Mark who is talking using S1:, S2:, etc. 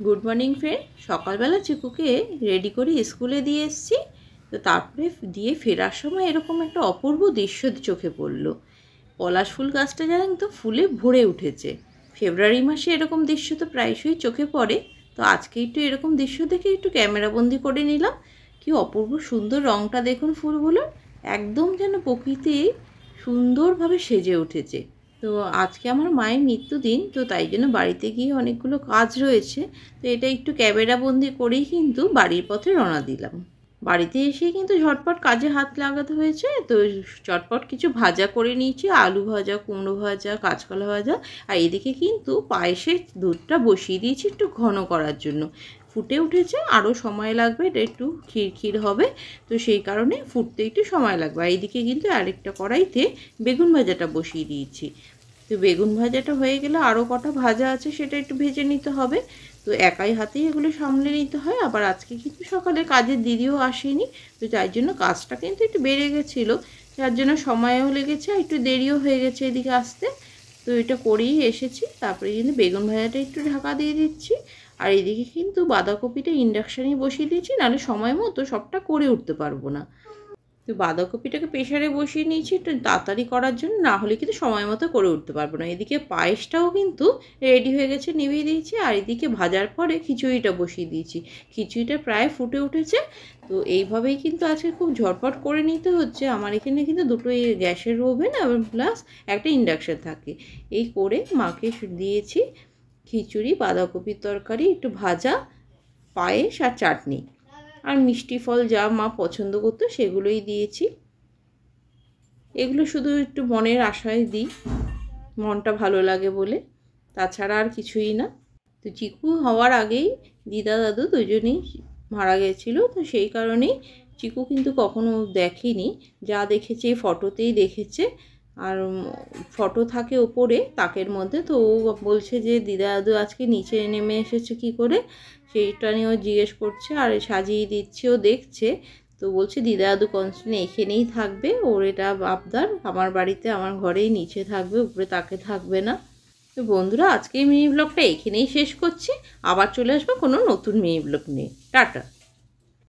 S1: Good morning friend. সকালবেলা চিকুকে ready করে স্কুলে দিয়ে এসেছি। তো তারপরে দিয়ে ফেরার সময় এরকম একটা অপূর্ব দৃশ্য চোখে পড়লো। পলাশ ফুল গাছটা জানেন তো ফুলে ভরে উঠেছে। ফেব্রুয়ারি মাসে এরকম দৃশ্য তো প্রায়শই চোখে পড়ে। তো আজকে একটু এরকম দৃশ্য দেখে একটু ক্যামেরাবন্দি করে নিলাম। কি অপূর্ব সুন্দর রঙটা দেখুন ফুলগুলোর, একদম যেন প্রকৃতি সুন্দরভাবে সেজে উঠেছে। তো আজকে আমার মায়ের মৃত্যুদিন, তো তাই জন্য বাড়িতে গিয়ে অনেকগুলো কাজ রয়েছে। তো এটা একটু ক্যামেরাবন্দি করেই কিন্তু বাড়ির পথে রওনা দিলাম। বাড়িতে এসে কিন্তু ঝটপট কাজে হাত লাগাতে হয়েছে। তো চটপট কিছু ভাজা করে নিয়েছি, আলু ভাজা, কুমড়ো ভাজা, কাঁচকলা ভাজা। আর এদিকে কিন্তু পায়েসের দুধটা বসিয়ে দিয়েছি একটু ঘন করার জন্য। ফুটে উঠেছে, আরও সময় লাগবে, এটা একটু ক্ষীর হবে। তো সেই কারণে ফুটতে একটু সময় লাগবে। আর এইদিকে কিন্তু আরেকটা কড়াইতে বেগুন ভাজাটা বসিয়ে দিয়েছি। তো বেগুন ভাজাটা হয়ে গেলে আরও কটা ভাজা আছে, সেটা একটু ভেজে নিতে হবে। তো একাই হাতেই এগুলো সামলে নিতে হয়। আবার আজকে কিন্তু সকালে কাজের দিদিও আসেনি, তো যার জন্য কাজটা কিন্তু একটু বেড়ে গেছিলো, যার জন্য সময়ও লেগেছে, একটু দেরিও হয়ে গেছে এদিকে আসতে। তো এটা করেই এসেছি। তারপরে কিন্তু বেগুন ভাজাটা একটু ঢাকা দিয়ে দিচ্ছি। আর এদিকে কিন্তু বাঁধাকপিটা ইন্ডাকশানে বসিয়ে দিয়েছি, নাহলে সময় মতো সবটা করে উঠতে পারবো না। তো বাঁধাকপিটাকে প্রেশারে বসিয়ে নিয়েছি একটু তাড়াতাড়ি করার জন্য, না হলে কিন্তু সময় মতো করে উঠতে পারবো না। এদিকে পায়েসটাও কিন্তু রেডি হয়ে গেছে, নিভিয়ে দিয়েছি। আর এদিকে ভাজার পরে খিচুড়িটা বসিয়ে দিয়েছি। খিচুড়িটা প্রায় ফুটে উঠেছে। তো এইভাবেই কিন্তু আজকে খুব ঝটপট করে নিতে হচ্ছে। আমার এখানে কিন্তু দুটোই গ্যাসের ওভেন আর প্লাস একটা ইন্ডাকশান থাকে। এই করে মাকে দিয়েছি খিচুড়ি, বাঁধাকপির তরকারি, একটু ভাজা, পায়েস আর চাটনি, আর মিষ্টি ফল যা মা পছন্দ করতো সেগুলোই দিয়েছি। এগুলো শুধু একটু মনের আশায় দিই, মনটা ভালো লাগে বলে, তাছাড়া আর কিছুই না। তো চিকু হওয়ার আগেই দিদা দাদু দুজনেই মারা গেছিলো। তো সেই কারণেই চিকু কিন্তু কখনো দেখেনি, যা দেখেছে ফটোতেই দেখেছে। আর ফটো থাকে ওপরে তাকের মধ্যে। তো ও বলছে যে দিদা দাদু আজকে নিচে নেমে এসেছে কি করে, সেইটা নিয়েও জিজ্ঞেস করছে। আর সাজিয়ে দিচ্ছে, ও দেখছে। তো বলছে দিদা দাদু কনস্ট্যান্ট এখানেই থাকবে, ওর এটা আবদার, আমার বাড়িতে আমার ঘরেই নিচে থাকবে, উপরে তাকে থাকবে না। তো বন্ধুরা, আজকে মিনি ব্লগটা এখানেই শেষ করছি। আবার চলে আসবো কোনো নতুন মিনি ব্লগ নিয়ে। টাটা।